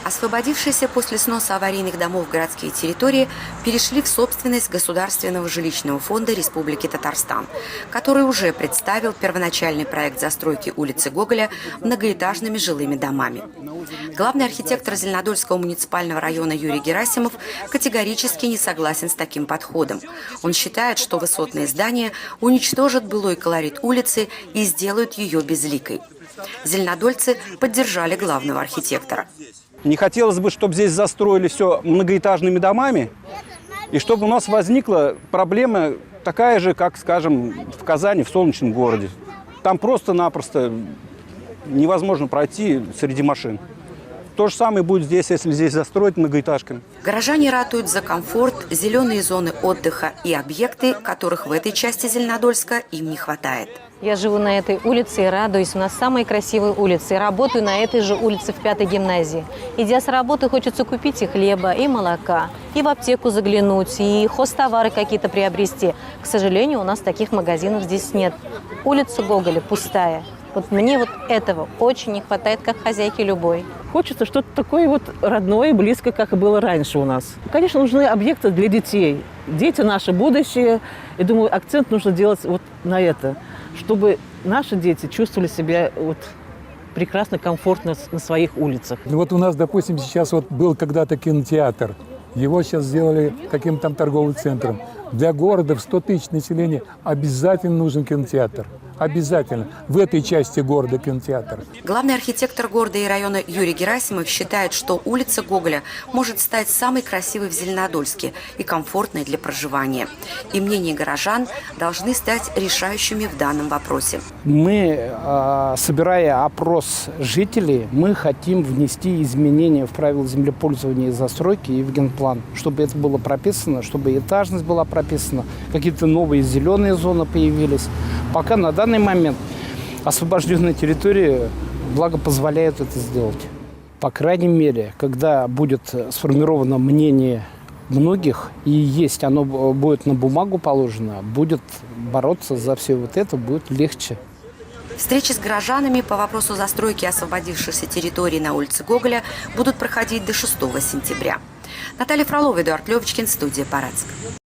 Освободившиеся после сноса аварийных домов городские территории перешли в собственность Государственного жилищного фонда Республики Татарстан, который уже представил первоначальный проект застройки улицы Гоголя многоэтажными жилыми домами. Главный архитектор Зеленодольского муниципального района Юрий Герасимов категорически не согласен с таким подходом. Он считает, что высотные здания уничтожат былой колорит улицы и сделают ее безликой. Зеленодольцы поддержали главного архитектора. Не хотелось бы, чтобы здесь застроили все многоэтажными домами, и чтобы у нас возникла проблема такая же, как, скажем, в Казани, в солнечном городе. Там просто-напросто невозможно пройти среди машин. То же самое будет здесь, если здесь застроить многоэтажками. Горожане ратуют за комфорт, зеленые зоны отдыха и объекты, которых в этой части Зеленодольска им не хватает. Я живу на этой улице и радуюсь. У нас самые красивые улицы. И работаю на этой же улице в 5-й гимназии. Идя с работы, хочется купить и хлеба, и молока, и в аптеку заглянуть, и хозтовары какие-то приобрести. К сожалению, у нас таких магазинов здесь нет. Улица Гоголя пустая. Вот мне вот этого очень не хватает, как хозяйке любой. Хочется что-то такое вот родное, близкое, как и было раньше у нас. Конечно, нужны объекты для детей. Дети – наше будущее. И думаю, акцент нужно делать вот на это, чтобы наши дети чувствовали себя вот прекрасно, комфортно на своих улицах. Вот у нас, допустим, сейчас вот был когда-то кинотеатр. Его сейчас сделали каким-то там торговым центром. Для города в 100 тысяч населения обязательно нужен кинотеатр. Обязательно. В этой части города кинотеатр. Главный архитектор города и района Юрий Герасимов считает, что улица Гоголя может стать самой красивой в Зеленодольске и комфортной для проживания. И мнения горожан должны стать решающими в данном вопросе. Мы, собирая опрос жителей, мы хотим внести изменения в правила землепользования и застройки и в генплан, чтобы это было прописано, чтобы этажность была прописана, какие-то новые зеленые зоны появились. Пока на данный момент освобожденные территории благо позволяют это сделать. По крайней мере, когда будет сформировано мнение многих, и есть оно будет на бумагу положено, будет бороться за все вот это, будет легче. Встречи с горожанами по вопросу застройки освободившихся территорий на улице Гоголя будут проходить до 6 сентября. Наталья Фролова, Эдуард Левочкин, студия «Парадск».